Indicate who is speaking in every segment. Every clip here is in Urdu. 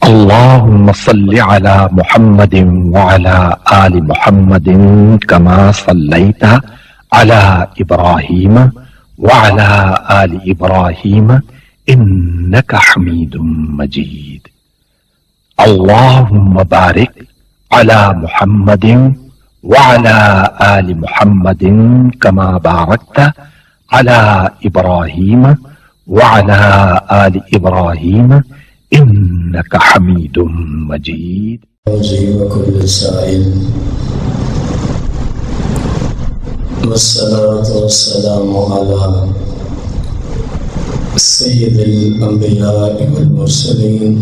Speaker 1: اللهم صل على محمد وعلى آل محمد كما صليت على إبراهيم وعلى آل إبراهيم إنك حميد مجيد. اللهم بارك على محمد وعلى آل محمد كما باركت على إبراهيم وعلى آل إبراهيم إنك حميد مجيد.
Speaker 2: وكل سائل والصلاة والسلام على سيد الأنبياء والمرسلين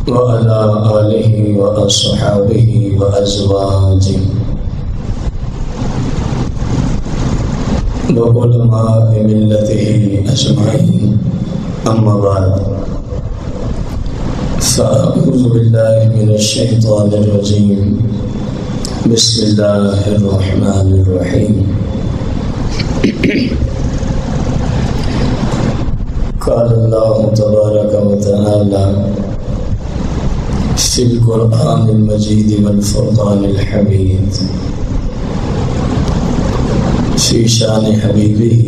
Speaker 2: وعلى آله وأصحابه وأزواجه وعلماء ملته أجمعين. أما بعد، فأعوذ بالله من الشيطان الرجيم. بسم الله الرحمن الرحيم. قال الله تبارك وتعالى في القرآن المجيد والفرقان الحميد في شان حبيبه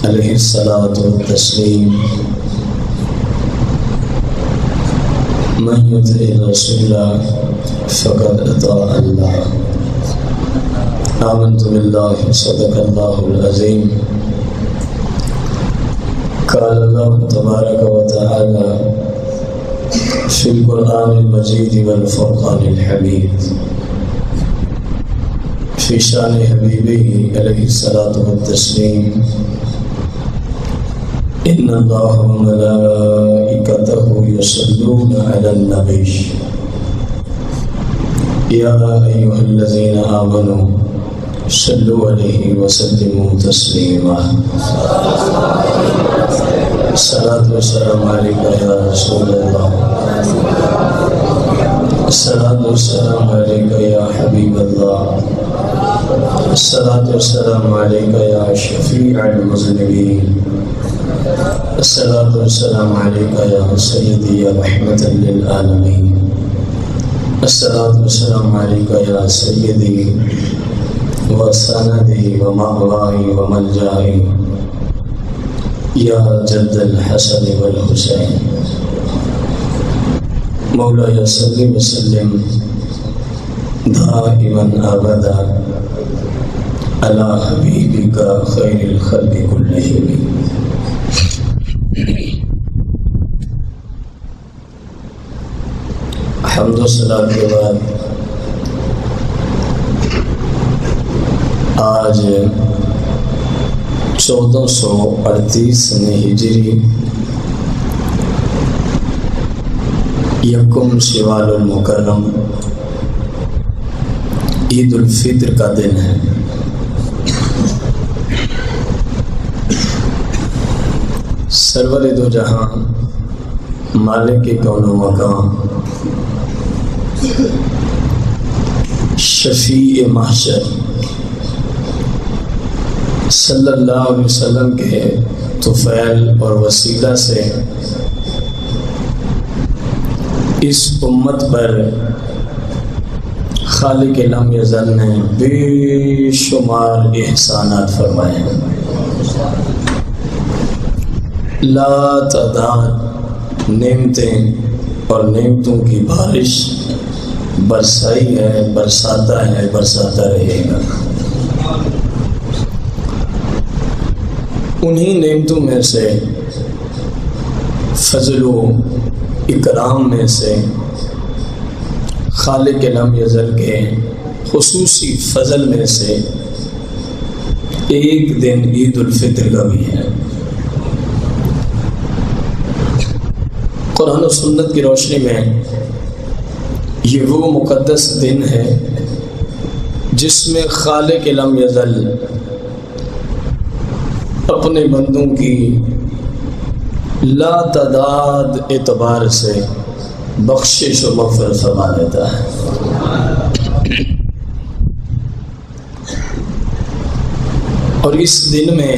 Speaker 2: عليه الصلاة والتسليم: من يطع الرسول فقد أطاع الله. آمنت بالله صدق الله العظيم. قال الله تبارك وتعالى في القرآن المجيد والفرقان الحميد في شان حبيبه عليه الصلاة والتسليم: إن الله وملائكته يصلون على النبي يا أيها الذين آمنوا صلوا عليه وسلموا تسليما. الصلاة والسلام عليك يا رسول الله. الصلاة والسلام عليك يا حبيب الله. الصلاة والسلام عليك يا شفيع المذنبين. الصلاة والسلام عليك يا سيدي يا رحمة للعالمين. الصلاة والسلام عليك يا سيدي وسندي ومأواي وملجأي يا جد الحسن والحسين. مولاي صل وسلم دائما أبدا على حبيبك خير الخلق كلهم. حمد و صلاۃ کے بعد آج 1438 ہجری یکم شوال المکرم عید الفطر کا دن ہے. سرور دو جہاں مالک کون و مکان شفیع محشر صلی اللہ علیہ وسلم کے طفیل اور وسیلہ سے اس امت پر خالق لم یزل نے بے شمار احسانات فرمائے ہیں. لا تعداد نعمتیں اور نعمتوں کی بارش برسائی ہے، برساتا ہے، برساتا رہے گا. انہی نعمتوں میں سے فضل و اکرام میں سے خالق لم یزل کے خصوصی فضل میں سے ایک دن عید الفطر کا بھی ہے. قرآن و سنت کی روشنی میں یہ وہ مقدس دن ہے جس میں خالق لم یزل اپنے بندوں کی لا تعداد اعتبار سے بخشش و مغفرت فرما دیتا ہے. اور اس دن میں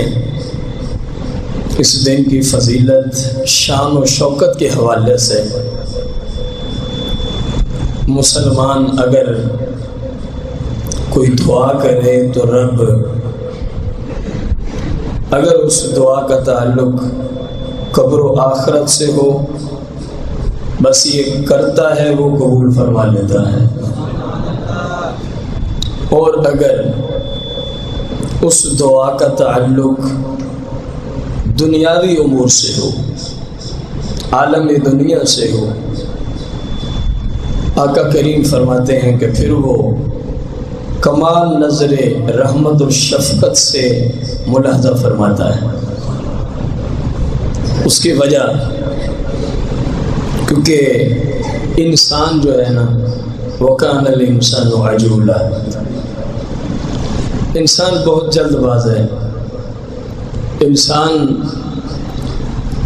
Speaker 2: اس دن کی فضیلت، شان و شوکت کے حوالے سے مسلمان اگر کوئی دعا کرے تو رب اگر اس دعا کا تعلق قبر و آخرت سے ہو، بس یہ کرتا ہے وہ قبول فرما لیتا ہے، اور اگر اس دعا کا تعلق دنیاوی امور سے ہو، عالم دنیا سے ہو، آقا کریم فرماتے ہیں کہ پھر وہ کمال نظر رحمت و شفقت سے ملاحظہ فرماتا ہے۔ اس کی وجہ کیونکہ انسان جو ہے نا، وَكَانَ الْإِنسَانُ عَجُولًا، انسان بہت جلد باز ہے۔ انسان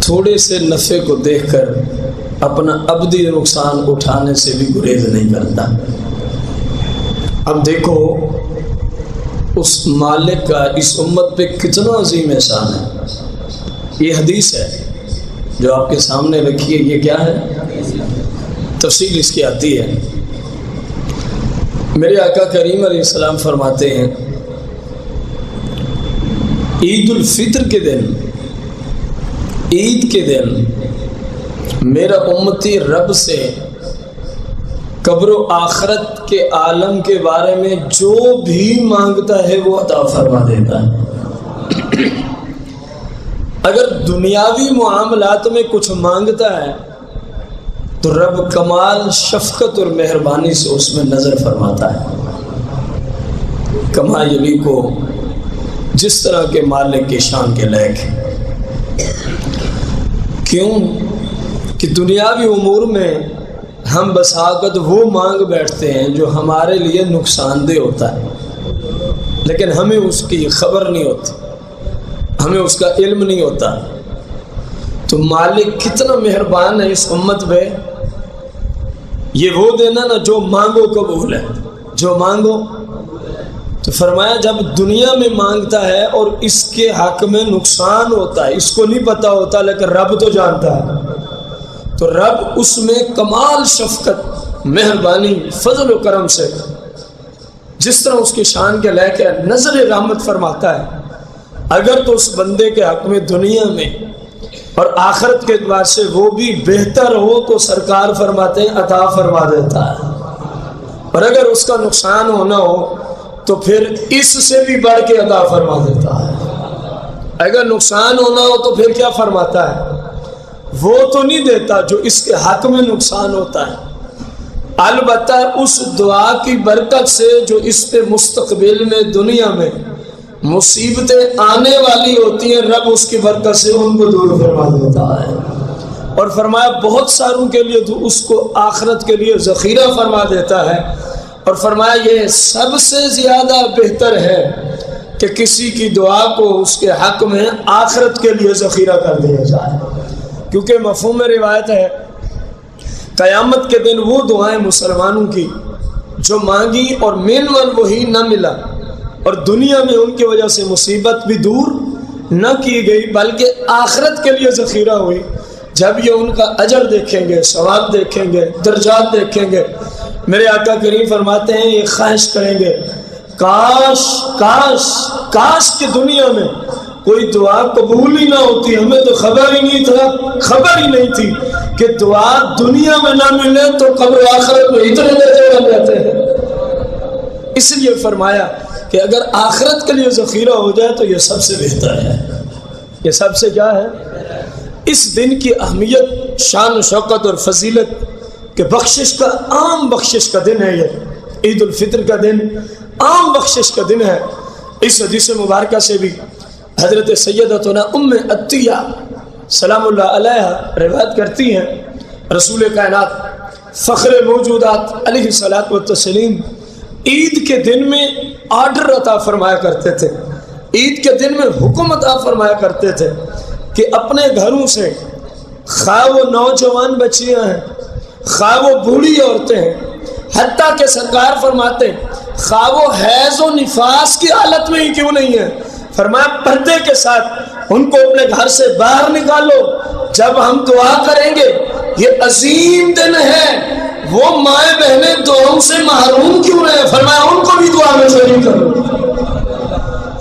Speaker 2: تھوڑے سے نفع کو دیکھ کر اپنا ابدی نقصان اٹھانے سے بھی گریز نہیں کرتا۔ اب دیکھو اس مالک کا اس امت پہ کتنا عظیم احسان ہے۔ یہ حدیث ہے جو آپ کے سامنے رکھی ہے، یہ کیا ہے؟ تفصیل اس کی آتی ہے۔ میرے آقا کریم علیہ السلام فرماتے ہیں عید الفطر کے دن، عید کے دن میرا امتی رب سے قبر و آخرت کے عالم کے بارے میں جو بھی مانگتا ہے وہ عطا فرما دیتا ہے۔ اگر دنیاوی معاملات میں کچھ مانگتا ہے تو رب کمال شفقت اور مہربانی سے اس میں نظر فرماتا ہے۔ کما یلی کو جس طرح کے مالک کی شان کے لائق ہے۔ کیوں کہ دنیاوی امور میں ہم بساقت وہ مانگ بیٹھتے ہیں جو ہمارے لیے نقصان دہ ہوتا ہے، لیکن ہمیں اس کی خبر نہیں ہوتی، ہمیں اس کا علم نہیں ہوتا۔ تو مالک کتنا مہربان ہے اس امت پہ، یہ وہ دینا نا جو مانگو قبول ہے، جو مانگو۔ تو فرمایا جب دنیا میں مانگتا ہے اور اس کے حق میں نقصان ہوتا ہے، اس کو نہیں پتا ہوتا لیکن رب تو جانتا ہے، تو رب اس میں کمال شفقت، مہربانی، فضل و کرم سے جس طرح اس کی شان کے لے کے نظر رحمت فرماتا ہے۔ اگر تو اس بندے کے حق میں دنیا میں اور آخرت کے اعتبار سے وہ بھی بہتر ہو تو سرکار فرماتے ہیں عطا فرما دیتا ہے، اور اگر اس کا نقصان ہونا ہو تو پھر اس سے بھی بڑھ کے عطا فرما دیتا ہے۔ اگر نقصان ہونا ہو تو پھر کیا فرماتا ہے؟ وہ تو نہیں دیتا جو اس کے حق میں نقصان ہوتا ہے، البتہ اس دعا کی برکت سے جو اس پہ مستقبل میں دنیا میں مصیبتیں آنے والی ہوتی ہیں، رب اس کی برکت سے ان کو دور فرما دیتا ہے، اور فرمایا بہت ساروں کے لیے تو اس کو آخرت کے لیے ذخیرہ فرما دیتا ہے، اور فرمایا یہ سب سے زیادہ بہتر ہے کہ کسی کی دعا کو اس کے حق میں آخرت کے لیے ذخیرہ کر دیا جائے، کیونکہ مفہوم روایت ہے قیامت کے دن وہ دعائیں مسلمانوں کی جو مانگی اور مین ون وہی نہ ملا، اور دنیا میں ان کی وجہ سے مصیبت بھی دور نہ کی گئی بلکہ آخرت کے لیے ذخیرہ ہوئی، جب یہ ان کا اجر دیکھیں گے، ثواب دیکھیں گے، درجات دیکھیں گے، میرے آقا کریم فرماتے ہیں یہ خواہش کریں گے کاش کاش کاش کہ دنیا میں کوئی دعا قبول ہی نہ ہوتی، ہمیں تو خبر ہی نہیں تھا، خبر ہی نہیں تھی کہ دعا دنیا میں نہ ملے تو قبر آخرت میں اتنے درجے بن جاتے ہیں۔ اس لیے فرمایا کہ اگر آخرت کے لیے ذخیرہ ہو جائے تو یہ سب سے بہتر ہے۔ یہ سب سے کیا ہے؟ اس دن کی اہمیت، شان و شوکت اور فضیلت کہ بخشش کا عام بخشش کا دن ہے، یہ عید الفطر کا دن عام بخشش کا دن ہے۔ اس حدیث مبارکہ سے بھی حضرت سیدتنا ام عطیہ سلام اللہ علیہ روایت کرتی ہیں، رسول کائنات فخر موجودات علیہ الصلوۃ والتسلیم عید کے دن میں آرڈر عطا فرمایا کرتے تھے، عید کے دن میں حکم عطا فرمایا کرتے تھے کہ اپنے گھروں سے خواہ وہ نوجوان بچیاں ہیں، خواہ وہ بوڑھی عورتیں ہیں، حتیٰ کہ سرکار فرماتے خواہ وہ حیض و نفاس کی حالت میں ہی کیوں نہیں ہے، فرمایا پردے کے ساتھ ان کو اپنے گھر سے باہر نکالو. جب ہم دعا کریں گے یہ عظیم دن ہے, وہ مائیں بہنیں دعاؤں سے محروم کیوں رہے؟ فرمایا ان کو بھی دعا میں شریک کرو.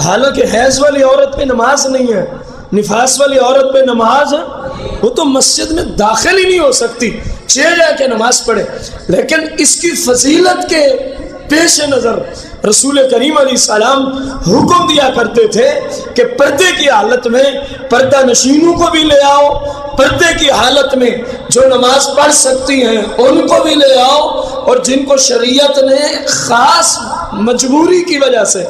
Speaker 2: حالانکہ حیض والی عورت پہ نماز نہیں ہے, نفاس والی عورت پہ نماز ہے, وہ تو مسجد میں داخل ہی نہیں ہو سکتی, چلے جا کے نماز پڑھے. لیکن اس کی فضیلت کے پیش نظر رسول کریم علیہ السلام حکم دیا کرتے تھے کہ پردے کی حالت میں پردہ نشینوں کو بھی لے آؤ, پردے کی حالت میں جو نماز پڑھ سکتی ہیں ان کو بھی لے آؤ, اور جن کو شریعت نے خاص مجبوری کی وجہ سے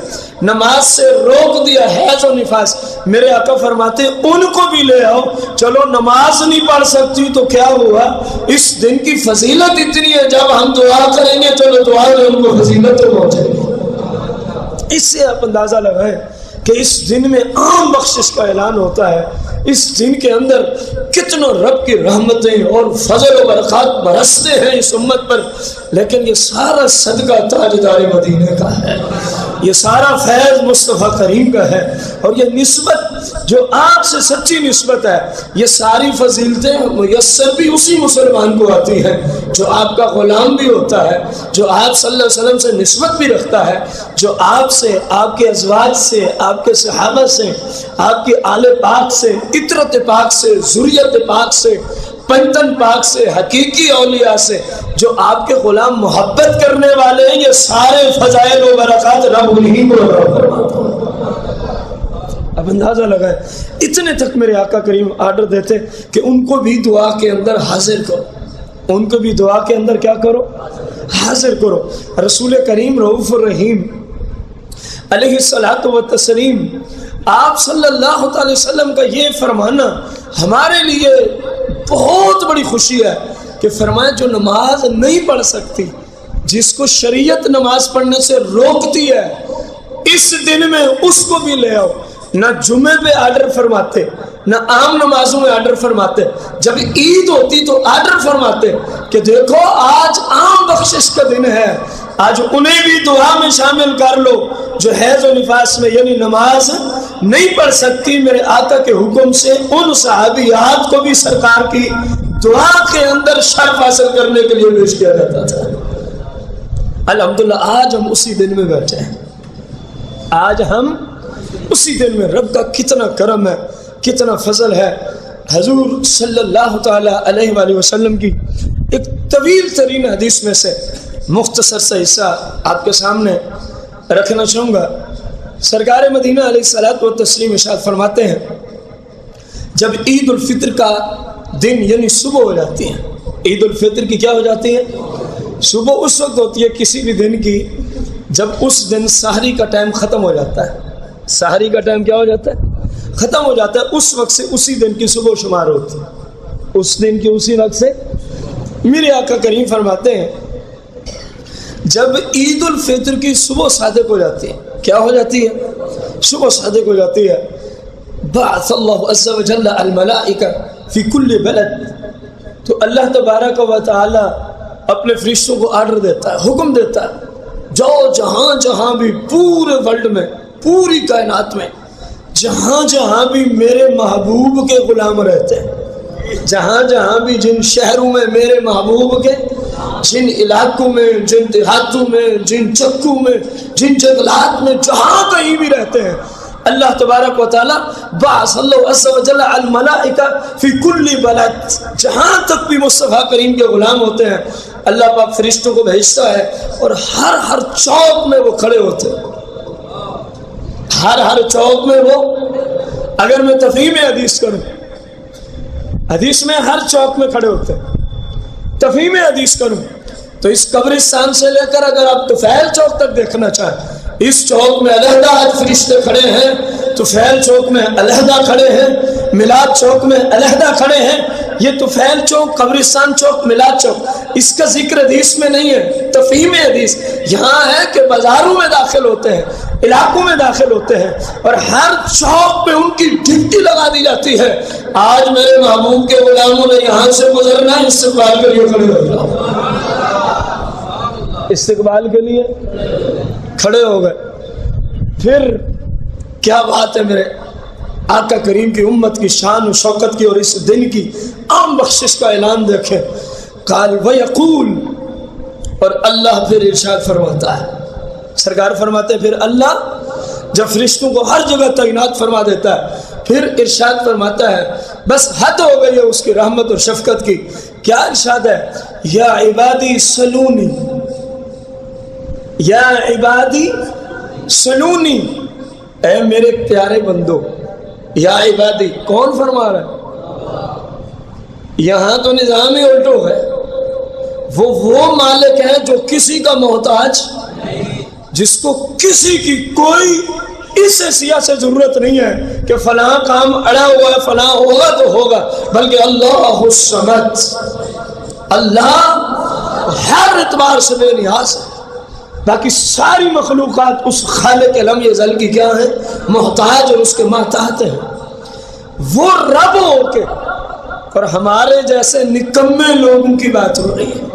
Speaker 2: نماز سے روک دیا حیض و نفاس, میرے آقا فرماتے ان کو بھی لے آؤ. چلو نماز نہیں پڑھ سکتی تو کیا ہوا, اس دن کی فضیلت اتنی ہے, جب ہم دعا کریں گے چلو دعا میں ان کو فضیلت پہنچے گی. اس سے آپ اندازہ لگائیں کہ اس دن میں عام بخشش کا اعلان ہوتا ہے. اس دن کے اندر کتنا رب کی رحمتیں اور فضل و برکات برستے ہیں اس امت پر, لیکن یہ سارا صدقہ تاجدار مدینے کا ہے, یہ سارا فیض مصطفیٰ کریم کا ہے. اور یہ نسبت جو آپ سے سچی نسبت ہے, یہ ساری فضیلتیں میسر بھی اسی مسلمان کو آتی ہیں جو آپ کا غلام بھی ہوتا ہے, جو آپ صلی اللہ علیہ وسلم سے نسبت بھی رکھتا ہے, جو آپ سے, آپ کے ازواج سے, آپ کے صحابہ سے, آپ کے آل پاک سے, عطرت پاک سے, ذریت پاک سے, پنتن پاک سے, حقیقی اولیاء سے جو آپ کے غلام محبت کرنے والے ہیں, یہ سارے فضائل و برکات رب انہی کو فرماتا ہے. اب اندازہ لگائیں, اتنے تک میرے آقا کریم آرڈر دیتے کہ ان کو بھی دعا کے اندر حاضر کرو, ان کو بھی دعا کے اندر کیا کرو, حاضر کرو. رسول کریم رؤوف الرحیم علیہ الصلوۃ والتسلیم, آپ صلی اللہ علیہ وسلم کا یہ فرمانا ہمارے لیے بہت بڑی خوشی ہے کہ فرمایا جو نماز نہیں پڑھ سکتی, جس کو شریعت نماز پڑھنے سے روکتی ہے, اس دن میں اس کو بھی لے آؤ. نہ جمعے پہ آرڈر فرماتے, نہ عام نمازوں میں آرڈر فرماتے, جب عید ہوتی تو آرڈر فرماتے کہ دیکھو آج عام بخشش کا دن ہے, آج انہیں بھی دعا میں شامل کر لو جو حیض و نفاس میں یعنی نماز نہیں پڑھ سکتی. میرے آقا کے حکم سے ان صحابیات کو بھی سرکار کی دعا کے اندر شرف حاصل کرنے کے لیے پیش کیا جاتا تھا. الحمدللہ آج ہم اسی دن میں بیٹھے ہیں, آج ہم اسی دن میں. رب کا کتنا کرم ہے, کتنا فضل ہے. حضور صلی اللہ تعالی علیہ وآلہ وسلم کی ایک طویل ترین حدیث میں سے مختصر سا حصہ آپ کے سامنے رکھنا چاہوں گا. سرکار مدینہ علیہ الصلوۃ والتسلیم ارشاد فرماتے ہیں, جب عید الفطر کا دن یعنی صبح ہو جاتی ہے, عید الفطر کی کیا ہو جاتی ہے, صبح اس وقت ہوتی ہے کسی بھی دن کی جب اس دن سحری کا ٹائم ختم ہو جاتا ہے. سحری کا ٹائم کیا ہو جاتا ہے, ختم ہو جاتا ہے. اس وقت سے اسی دن کی صبح شمار ہوتی ہے, اس دن کی اسی وقت سے. میرے آقا کریم فرماتے ہیں جب عید الفطر کی صبح صادق ہو جاتی ہے, کیا ہو جاتی ہے, صبح صادق ہو جاتی ہے, بعث اللہ عز و جل الملائکہ فی کل بلد, تو اللہ تبارک و تعالی اپنے فرشتوں کو آرڈر دیتا ہے, حکم دیتا ہے, جاؤ جہاں جہاں بھی پورے ورلڈ میں, پوری کائنات میں جہاں جہاں بھی میرے محبوب کے غلام رہتے ہیں, جہاں جہاں بھی جن شہروں میں میرے محبوب کے, جن علاقوں میں, جن دیہاتوں میں, جن چکوں میں, جن جنگلات میں, جہاں کہیں بھی رہتے ہیں, اللہ تبارک و تعالی بعث اللہ عز و جل الملائکہ فی کل بلد, جہاں تک بھی مصطفیٰ کریم کے غلام ہوتے ہیں اللہ پاک فرشتوں کو بھیجتا ہے, اور ہر چوک میں وہ کھڑے ہوتے ہیں, ہر چوک میں وہ. اگر میں تفہیم حدیث کروں, حدیث میں ہر چوک میں کھڑے ہوتے ہیں. تفہیم حدیث کروں تو اس قبرستان سے لے کر اگر آپ طفیل چوک تک دیکھنا چاہیں, اس چوک میں علیحدہ آج فرشتے کھڑے ہیں, طفیل چوک میں علیحدہ کھڑے ہیں, میلاد چوک میں علیحدہ کھڑے ہیں. یہ طفیل چوک, قبرستان چوک, میلاد چوک, اس کا ذکر حدیث میں نہیں ہے. تفہیم حدیث یہاں ہے کہ بازاروں میں داخل ہوتے ہیں, علاقوں میں داخل ہوتے ہیں, اور ہر چوک پہ ان کی ڈیوٹی لگا دی جاتی ہے. آج میرے محبوب کے غلاموں نے یہاں سے گزرنا ہے, استقبال کے لیے کھڑے ہو جاؤ, استقبال کے لیے کھڑے ہو گئے. پھر کیا بات ہے میرے آقا کریم کی امت کی شان و شوکت کی اور اس دن کی عام بخشش کا اعلان دیکھیں. قال ویقول، اور اللہ پھر ارشاد فرماتا ہے، سرکار فرماتے ہیں پھر اللہ جب فرشتوں کو ہر جگہ تعینات فرما دیتا ہے پھر ارشاد فرماتا ہے بس حد ہو گئی ہے اس کی رحمت اور شفقت کی. کیا ارشاد ہے؟ یا عبادی سلونی، یا عبادی سلونی، اے میرے پیارے بندو. یا عبادی کون فرما رہا ہے؟ یہاں تو نظام ہی الٹو ہے. وہ مالک ہے جو کسی کا محتاج، جس کو کسی کی کوئی اس حیثیت سے ضرورت نہیں ہے کہ فلاں کام اڑا ہوا ہے فلاں ہوگا تو ہوگا، بلکہ اللہ الصمد، اللہ ہر اعتبار سے بے نیاز ہے. باقی ساری مخلوقات اس خالق لم یزل کی کیا ہیں؟ محتاج اور اس کے محتاج ہیں. وہ رب ہو کے اور ہمارے جیسے نکمے لوگوں کی بات ہو رہی ہے،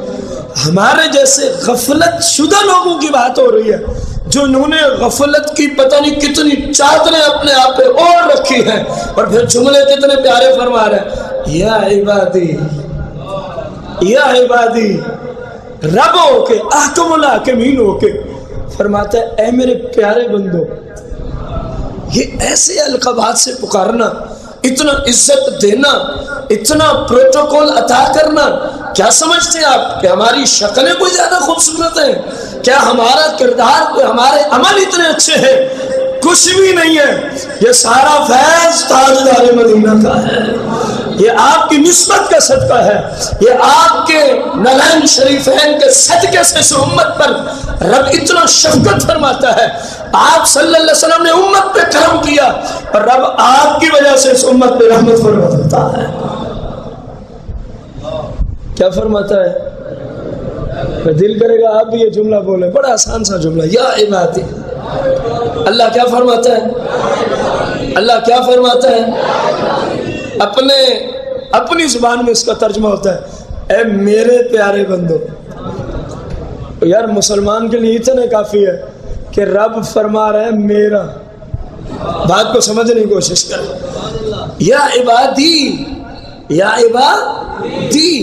Speaker 2: ہمارے جیسے غفلت شدہ لوگوں کی بات ہو رہی ہے جو انہوں نے غفلت کی پتہ نہیں کتنی چادریں اپنے آپ پہ اوڑھ رکھی ہیں، اور پھر جملے کتنے پیارے فرما رہے ہیں. یا عبادی، یا عبادی، رب ہو کے احکم الحاکمین ہو کے فرماتا ہے اے میرے پیارے بندو. یہ ایسے القابات سے پکارنا، اتنا عزت دینا، اتنا پروٹوکول عطا کرنا، کیا سمجھتے ہیں آپ کہ ہماری شکلیں کوئی زیادہ خوبصورت ہیں؟ کیا ہمارا کردار، ہمارے عمل اتنے اچھے ہیں؟ کچھ بھی نہیں ہے. یہ سارا فیض تاجدار مدینہ کا ہے، یہ آپ کی نسبت کا صدقہ ہے، یہ آپ کے نلین شریفین کے صدقے سے اس امت پر رب اتنا شفقت فرماتا ہے. آپ صلی اللہ علیہ وسلم نے امت پہ کرم کیا اور رب آپ کی وجہ سے اس امت پہ رحمت فرماتا ہے. کیا فرماتا ہے؟ دل کرے گا آپ بھی یہ جملہ بولیں، بڑا آسان سا جملہ. یا عبادی، اللہ کیا فرماتا ہے؟ اللہ کیا فرماتا ہے؟ اپنی زبان میں اس کا ترجمہ ہوتا ہے اے میرے پیارے بندو. یار مسلمان کے لیے اتنے کافی ہے کہ رب فرما رہا ہے میرا. بات کو سمجھنے کی کوشش کریں. یا عبادی، یا عبادی،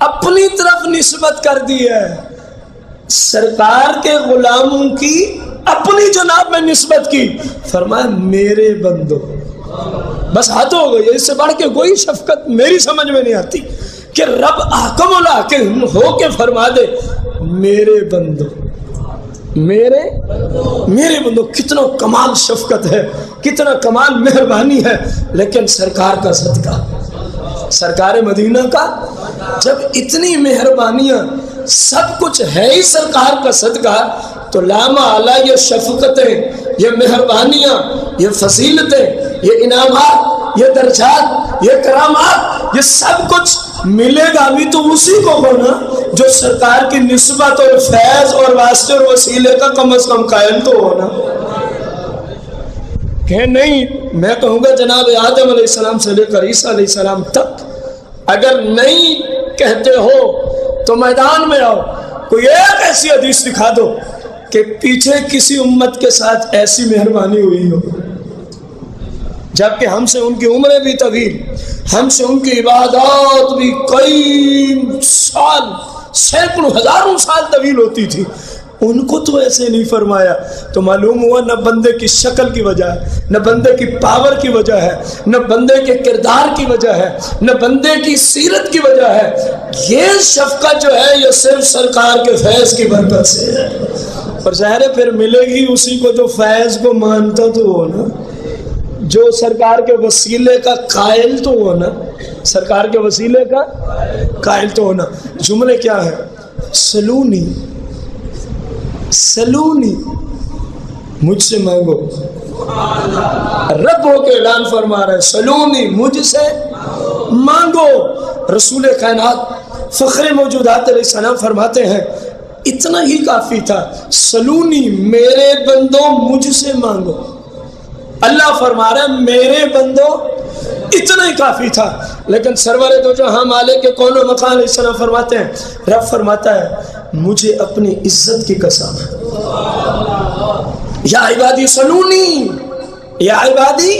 Speaker 2: اپنی طرف نسبت کر دی ہے. سرکار کے غلاموں کی اپنی جناب میں نسبت کی، فرمایا میرے بندو. بس حد ہو گئی. اس سے بڑھ کے کوئی شفقت میری سمجھ میں نہیں آتی کہ رب احکم الحاکم ہو کے فرما دے میرے بندو، میرے بندو. کتنا کمال شفقت ہے، کتنا کمال مہربانی ہے. لیکن سرکار کا صدقہ، سرکار مدینہ کا جب اتنی مہربانیاں، سب کچھ ہے ہی سرکار کا صدقہ، تو لامحالہ یہ شفقتیں، یہ مہربانیاں، یہ فضیلتیں، یہ انعامات، یہ درجات، یہ کرامات، یہ سب کچھ ملے گا بھی تو اسی کو ہونا جو سرکار کی نسبت اور فیض اور واسطے اور وسیلے کا کم از کم قائل تو ہونا. کہ نہیں، میں کہوں گا جناب آدم علیہ السلام سے لے کر عیسیٰ علیہ السلام تک اگر نہیں کہتے ہو تو میدان میں آؤ، کوئی ایک ایسی حدیث دکھا دو کہ پیچھے کسی امت کے ساتھ ایسی مہربانی ہوئی ہو، جبکہ ہم سے ان کی عمریں بھی طویل، ہم سے ان کی عبادات بھی کئی سال، سینکڑوں ہزاروں سال طویل ہوتی تھی. ان کو تو ایسے نہیں فرمایا. تو معلوم ہوا نہ بندے کی شکل کی وجہ ہے، نہ بندے کی پاور کی وجہ ہے، نہ بندے کے کردار کی وجہ ہے، نہ بندے کی سیرت کی وجہ ہے. یہ شفقت جو ہے یہ صرف سرکار کے فیض کی برکت سے ہے. اور ظاہر ہے پھر ملے گی اسی کو جو فیض کو مانتا تو ہو نا، جو سرکار کے وسیلے کا قائل تو ہونا، سرکار کے وسیلے کا قائل تو ہونا. جملے کیا ہے؟ سلونی، سلونی، مجھ سے مانگو. رب ہو کے اعلان فرما رہے سلونی، مجھ سے مانگو. رسول کائنات فخر موجودات علیہ السلام فرماتے ہیں اتنا ہی کافی تھا. سلونی، میرے بندو مجھ سے مانگو. اللہ فرما رہا ہے میرے بندو، اتنا ہی کافی تھا. لیکن سرور دو جہاں مالک کے کون و مکان علیہ السلام فرماتے ہیں، رب فرماتا ہے مجھے اپنی عزت کی قسم ہے. یا عبادی سلونی، یا عبادی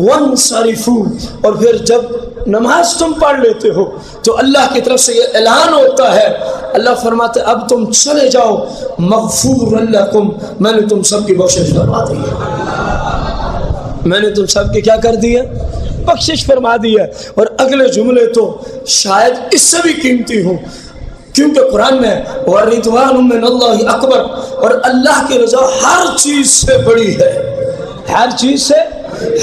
Speaker 2: وانصرفوا، اور پھر جب نماز تم پڑھ لیتے ہو تو اللہ کی طرف سے یہ اعلان ہوتا ہے، اللہ فرماتے اب تم چلے جاؤ، مغفور لکم، میں نے تم سب کی بخشش فرما دی ہے، میں نے تم سب کی کیا کر دی ہے؟ بخشش فرما دی ہے۔ اور اگلے جملے تو شاید اس سے بھی قیمتی ہوں، کیونکہ قرآن میں وَرِضْوَانٌ مِّنَ اللَّهِ اکبر، اور اللہ کی رضا ہر چیز سے بڑی ہے، ہر چیز سے۔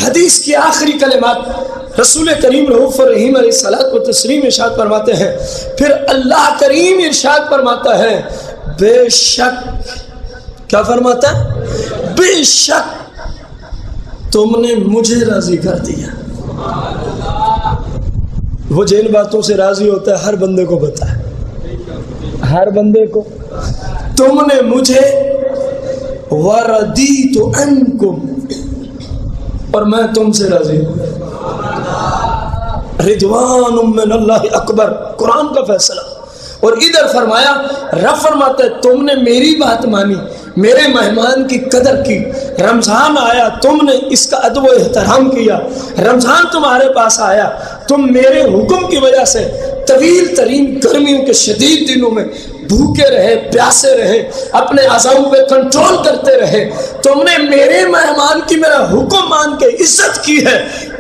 Speaker 2: حدیث کی آخری کلمات رسول کریم رؤوف الرحیم علیہ الصلوۃ والتسلیم ارشاد فرماتے ہیں، پھر اللہ کریم ارشاد فرماتا ہے بے شک، کیا فرماتا ہے؟ بے شک تم نے مجھے راضی کر دیا۔ وہ جن باتوں سے راضی ہوتا ہے ہر بندے کو پتا ہے، ہر بندے کو، تم نے مجھے وَرَضِيتُ عَنْكُمْ، اور میں تم سے راضی ہوں۔ رضوان من اللہ اکبر، قرآن کا فیصلہ۔ اور ادھر فرمایا، رب فرماتا ہے تم نے میری بات مانی، میرے مہمان کی قدر کی، رمضان آیا تم نے اس کا ادب و احترام کیا، رمضان تمہارے پاس آیا، تم میرے حکم کی وجہ سے طویل ترین گرمیوں کے شدید دنوں میں بھوکے رہے، پیاسے رہے، اپنے اعضاؤں پہ کنٹرول کرتے رہے، تم نے میرے مہمان کی میرا حکم مان کے عزت کی ہے،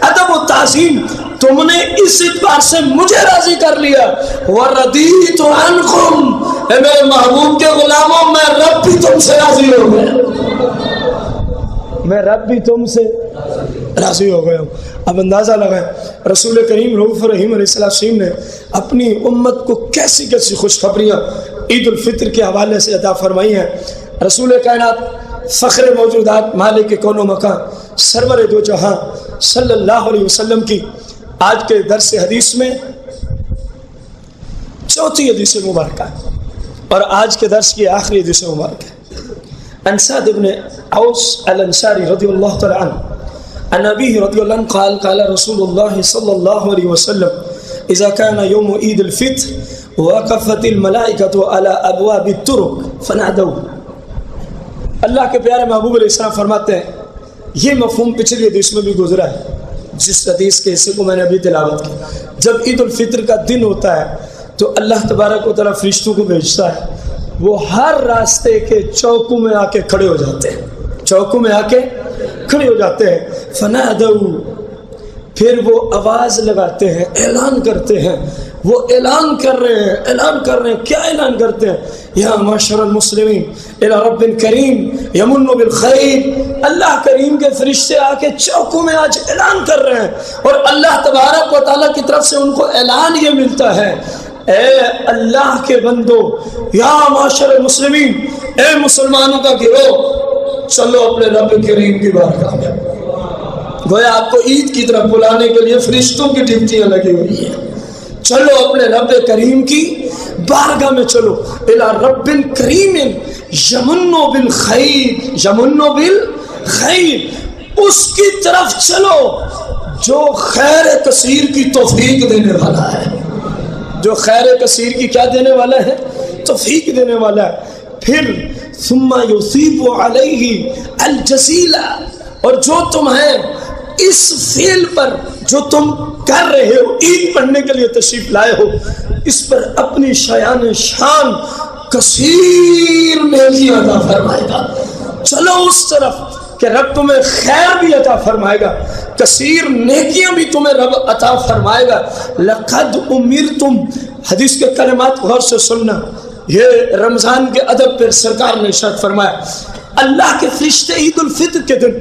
Speaker 2: ادب و تعظیم، تم نے اس اعتبار سے مجھے راضی کر لیا۔ وَرَضِيتُ عَنْكُمْ، اے میرے محبوب کے غلاموں، میں رب بھی تم سے راضی ہو گیا، میں رب بھی تم سے راضی ہو گیا ہوں۔ اب اندازہ لگائیں رسول کریم رؤوف الرحیم علیہ السلام نے اپنی امت کو کیسی کیسی خوشخبریاں عید الفطر کے حوالے سے عطا فرمائی ہیں۔ رسول کائنات، فخر موجودات، مالک کون و مکان، سرور دو جہاں صلی اللہ علیہ وسلم کی آج کے درس حدیث میں چوتھی حدیث مبارکہ ہے، اور آج کے درس کی آخری حدیث مبارکہ ہے۔ عن سعد بن اوس الانصاری رضی اللہ تعالی عنہ عن ابيه رضي الله عنه قال قال رسول الله صلى الله عليه وسلم اذا كان يوم عيد الفطر وقفت الملائكه على ابواب الطرق فنادوا، اللہ کے پیارے محبوب علیہ السلام فرماتے ہیں، یہ مفہوم پچھلی حدیث میں بھی گزرا ہے، جس حدیث کے حصے کو میں نے ابھی تلاوت کی۔ جب عید الفطر کا دن ہوتا ہے تو اللہ تبارک و تعالیٰ فرشتوں کو بھیجتا ہے، وہ ہر راستے کے چوکوں میں آ کے کھڑے ہو جاتے ہیں، چوکوں میں آ کے کھڑے ہو جاتے ہیں۔ فنادوا، پھر وہ آواز لگاتے ہیں، اعلان کرتے ہیں، وہ اعلان کر رہے ہیں، اعلان کر رہے ہیں، کیا اعلان کرتے ہیں؟ یا معاشر المسلمین الی رب کریم یمن بالخیر، اللہ کریم کے فرشتے آ کے چوکوں میں آج اعلان کر رہے ہیں، اور اللہ تبارک و تعالیٰ کی طرف سے ان کو اعلان یہ ملتا ہے، اے اللہ کے بندو، یا معاشر المسلمین، اے مسلمانوں کا گروہ، چلو اپنے رب کریم کی بارگاہ میں۔ گویا آپ کو عید کی طرف بلانے کے لیے فرشتوں کی ڈیوٹیاں لگی ہوئی ہیں، چلو اپنے رب کریم کی بارگاہ میں چلو، الی رب کریم یمن بالخیر، یمن بالخیر، اس کی طرف چلو جو خیر کثیر کی توفیق دینے والا ہے، جو خیر کثیر کی کیا دینے والا ہے؟ توفیق دینے والا ہے۔ پھر ثم یصیب علیہ الجزیل، اور جو تمہیں اس فعل پر جو تم کر رہے ہو، عید پڑھنے کے لیے تشریف لائے ہو، اس پر اپنی شایان شان کثیر نیکی عطا فرمائے گا۔ چلو اس طرف کہ رب تمہیں خیر بھی عطا فرمائے گا، کثیر نیکیاں بھی تمہیں رب عطا فرمائے گا۔ لقد امرتم، حدیث کے کلمات غور سے سننا، یہ رمضان کے ادب پر سرکار نے ارشاد فرمایا، اللہ کے فرشتے عید الفطر کے دن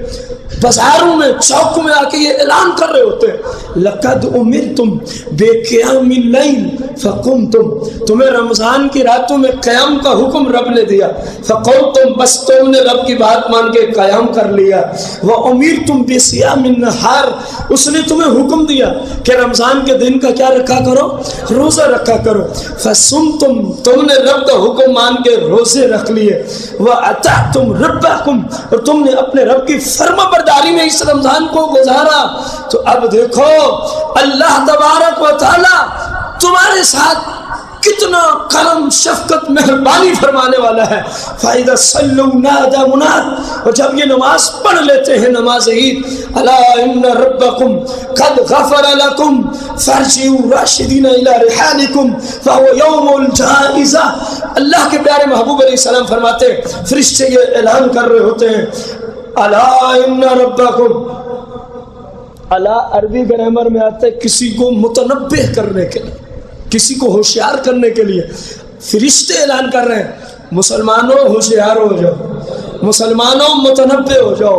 Speaker 2: بازاروں میں، چوکوں میں آ کے یہ اعلان کر رہے ہوتے ہیں، لقد امرتم بقیام اللیل فقمتم، تمہیں رمضان کی راتوں میں قیام کا حکم رب نے دیا، فقمتم، بس تم نے رب کی بات مان کے قیام کر لیا، وامرتم بصیام النہار، اس نے تمہیں حکم دیا کہ رمضان کے دن کا کیا رکھا کرو؟ روزہ رکھا کرو، فصمتم، تم نے رب کا حکم مان کے روزے رکھ لیے، واطعتم ربکم، اور تم نے اپنے رب کی فرما برداری میں اس رمضان کو گزارا۔ تو اب دیکھو اللہ تبارک و تعالی تمہارے ساتھ کتنا کرم شفقت مہربانی فرمانے والا ہے. فَإِذَا صَلُّوا نَادَى مُنَادٍ، اور جب یہ نماز پڑھ لیتے ہیں نماز عید، أَلَا إِنَّ رَبَّكُمْ قَدْ غَفَرَ لَكُمْ فَارْجِعُوا رَاشِدِينَ إِلَىٰ رِحَالِكُمْ فَهُوَ يَوْمُ الْجَائِزَةِ. اللہ کے پیارے محبوب علیہ السلام فرماتے ہیں، فرشتے یہ اعلان کر رہے ہوتے ہیں، أَلَا إِنَّ رَبَّكُمْ. اللہ عربی گرامر میں آتا ہے کسی کو متنبہ کرنے کے لیے، کسی کو ہوشیار کرنے کے لیے. فرشتے اعلان کر رہے ہیں، مسلمانوں ہوشیار ہو جاؤ، مسلمانوں متنبہ ہو جاؤ.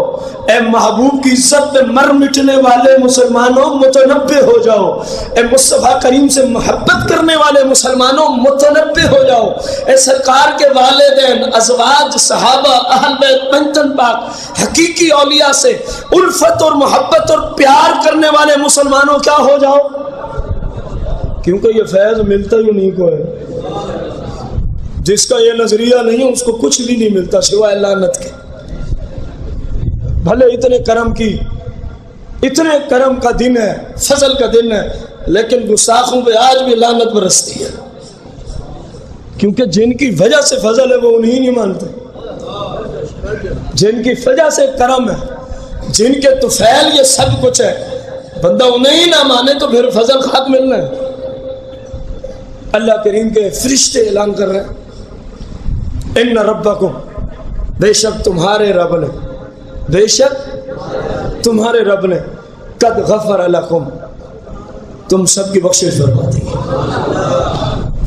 Speaker 2: اے محبوب کی عزت پہ مر مٹنے والے مسلمانوں متنبہ ہو جاؤ. اے مصطفیٰ کریم سے محبت کرنے والے مسلمانوں متنبہ ہو جاؤ. اے سرکار کے والدین، ازواج، صحابہ، اہل بیت، پنجتن پاک، حقیقی اولیاء سے الفت اور محبت اور پیار کرنے والے مسلمانوں کیا ہو جاؤ، کیونکہ یہ فیض ملتا ہی نہیں کو ہے. جس کا یہ نظریہ نہیں اس کو کچھ بھی نہیں ملتا سوائے لعنت کے. بھلے اتنے کرم کا دن ہے، فضل کا دن ہے، لیکن گستاخوں پہ آج بھی لعنت برستی ہے، کیونکہ جن کی وجہ سے فضل ہے وہ انہیں نہیں مانتے، جن کی وجہ سے کرم ہے، جن کے طفیل یہ سب کچھ ہے، بندہ انہیں ہی نہ مانے تو پھر فضل خاک ملنا ہے. اللہ کریم کے فرشتے اعلان کر رہے ہیں، ان ربکم، بے شک تمہارے رب نے، بے شک تمہارے رب نے، قد غفر لکم، تم سب کی بخشش فرما دی.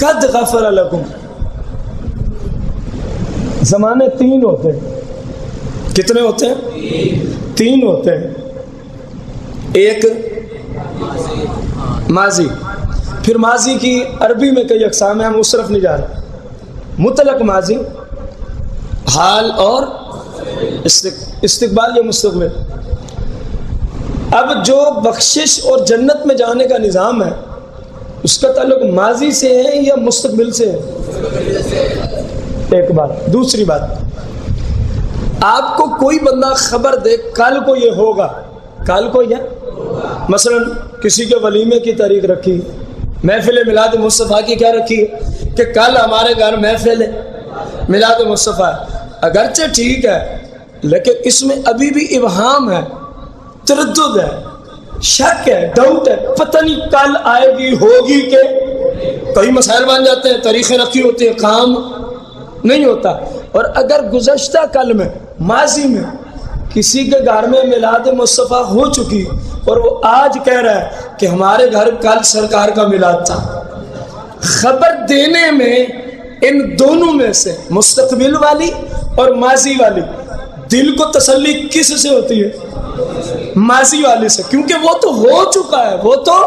Speaker 2: قد غفر لکم. زمانے تین ہوتے ہیں. کتنے ہوتے ہیں؟ تین ہوتے ہیں. ایک ماضی، پھر ماضی کی عربی میں کئی اقسام ہیں، ہم اس طرف نہیں جا رہے. مطلق ماضی، حال اور استقبال یا مستقبل. اب جو بخشش اور جنت میں جانے کا نظام ہے اس کا تعلق ماضی سے ہے یا مستقبل سے ہے؟ ایک بات. دوسری بات، آپ کو کوئی بندہ خبر دے کل کو یہ ہوگا، کل کو یہ مثلا کسی کے ولیمے کی تاریخ رکھی، محفل میلاد مصطفیٰ کی کیا رکھی ہے کہ کل ہمارے گھر محفل ہے میلاد مصطفیٰ. اگرچہ ٹھیک ہے لیکن اس میں ابھی بھی ابہام ہے، تردد ہے، شک ہے، ڈاؤٹ ہے، پتہ نہیں کل آئے گی ہوگی کہ کئی مسائل بن جاتے ہیں، تاریخیں رکھی ہوتی ہیں، کام نہیں ہوتا. اور اگر گزشتہ کل میں ماضی میں کسی کے گھر میں میلاد مصطفیٰ ہو چکی اور وہ آج کہہ رہا ہے کہ ہمارے گھر کل سرکار کا میلاد تھا، خبر دینے میں ان دونوں میں سے مستقبل والی اور ماضی والی دل کو تسلی کس سے ہوتی ہے؟ ماضی والی سے، کیونکہ وہ تو ہو چکا ہے، وہ تو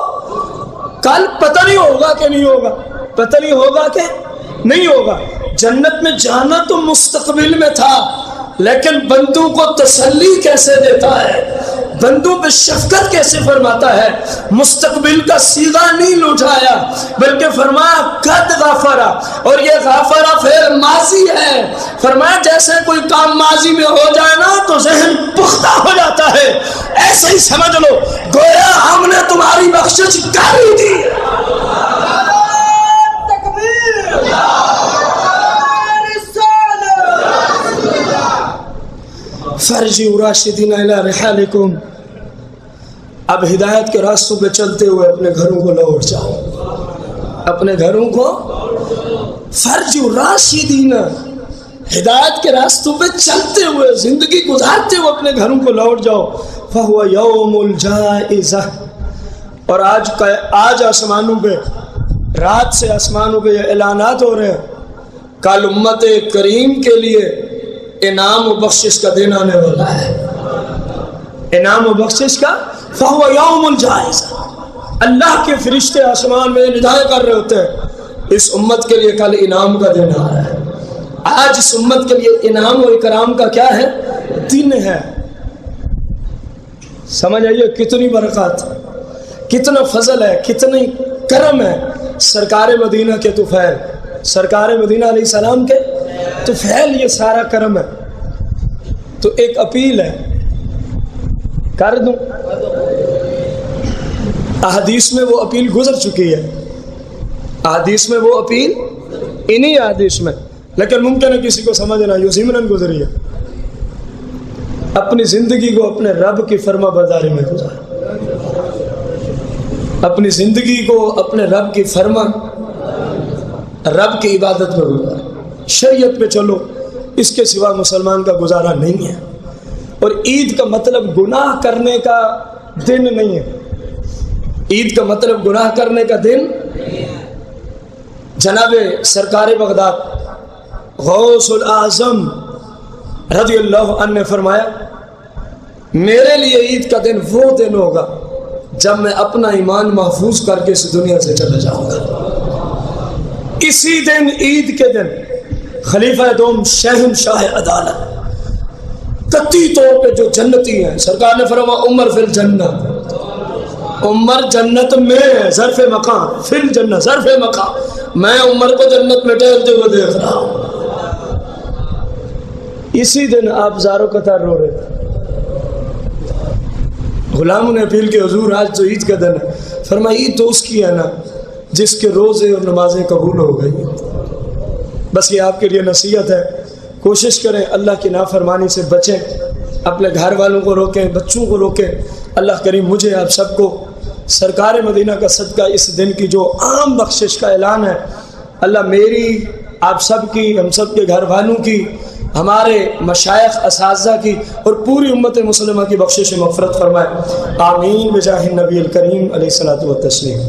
Speaker 2: کل پتہ نہیں ہوگا کہ نہیں ہوگا، پتہ نہیں ہوگا کہ نہیں ہوگا. جنت میں جانا تو مستقبل میں تھا، لیکن بندوں کو تسلی کیسے دیتا ہے، بندوں پہ شفقت کیسے فرماتا ہے. مستقبل کا صیغہ نہیں لوٹایا بلکہ فرمایا قد غفرا، اور یہ غفرا فعل ماضی ہے. فرمایا جیسے کوئی کام ماضی میں ہو جائے نا تو ذہن پختہ ہو جاتا ہے، ایسے ہی سمجھ لو گویا ہم نے تمہاری بخشش کر ہی دی. فرجعوا راشدین الی رحالکم. اب ہدایت کے راستوں پہ چلتے ہوئے اپنے گھروں کو لوٹ جاؤ، اپنے گھروں کو. فرجعوا راشدین، ہدایت کے راستوں پہ چلتے ہوئے، زندگی گزارتے ہوئے اپنے گھروں کو لوٹ جاؤ. فہو یوم الجائزہ. اور آج آسمانوں پہ، رات سے آسمانوں پہ یہ اعلانات ہو رہے ہیں، کل امت کریم کے لیے انعام و بخشش کا دن آنے والا ہے. انعام و بخشش کا فہو یوم الجائزہ. اللہ کے فرشتے آسمان میں ندائیں کر رہے ہوتے ہیں اس امت کے لیے کل انعام کا دن آ رہا ہے. آج اس امت کے لیے انعام و اکرام کا کیا ہے؟ دن ہے. سمجھ آئیے کتنی برکات، کتنا فضل ہے، کتنی کرم ہے سرکار مدینہ کے طفیل، سرکار مدینہ علیہ السلام کے طفیل. یہ سارا کرم ہے. تو ایک اپیل ہے، کر دوں. احادیث میں وہ اپیل گزر چکی ہے. احادیث میں وہ اپیل انہی احادیث میں، لیکن ممکن ہے کسی کو سمجھنا یہ ضمناً گزری ہے۔ اپنی زندگی کو اپنے رب کی فرما برداری میں گزار، اپنی زندگی کو اپنے رب کی فرما، رب کی عبادت میں گزار، شریعت پہ چلو، اس کے سوا مسلمان کا گزارا نہیں ہے۔ اور عید کا مطلب گناہ کرنے کا دن نہیں ہے، عید کا مطلب گناہ کرنے کا دن۔ جناب سرکار بغداد غوث الاعظم رضی اللہ عنہ نے فرمایا میرے لیے عید کا دن وہ دن ہوگا جب میں اپنا ایمان محفوظ کر کے اس دنیا سے چلا جاؤں گا۔ اسی دن عید کے دن خلیفہ دوم شہنشاہ عدالت قطعی طور پہ جو جنتی ہیں، سرکار نے فرمایا عمر فی الجنت، عمر جنت میں ہے، ظرف مقام، فی الجنت ظرف مقام، میں عمر کو جنت میں ٹہلتے ہوئے دیکھ رہا ہوں۔ اسی دن آپ زاروں قطار رو رہے تھے، غلاموں نے اپیل کی حضور آج تو عید کا دن ہے، فرمایا عید تو اس کی ہے نا جس کے روزے اور نمازیں قبول ہو گئی۔ بس یہ آپ کے لیے نصیحت ہے، کوشش کریں اللہ کی نافرمانی سے بچیں، اپنے گھر والوں کو روکیں، بچوں کو روکیں۔ اللہ کریم مجھے آپ سب کو سرکار مدینہ کا صدقہ اس دن کی جو عام بخشش کا اعلان ہے، اللہ میری، آپ سب کی، ہم سب کے گھر والوں کی، ہمارے مشائخ اساتذہ کی اور پوری امت مسلمہ کی بخشش مغفرت فرمائے، آمین بجاہ النبی الکریم علیہ الصلوۃ والتسلیم۔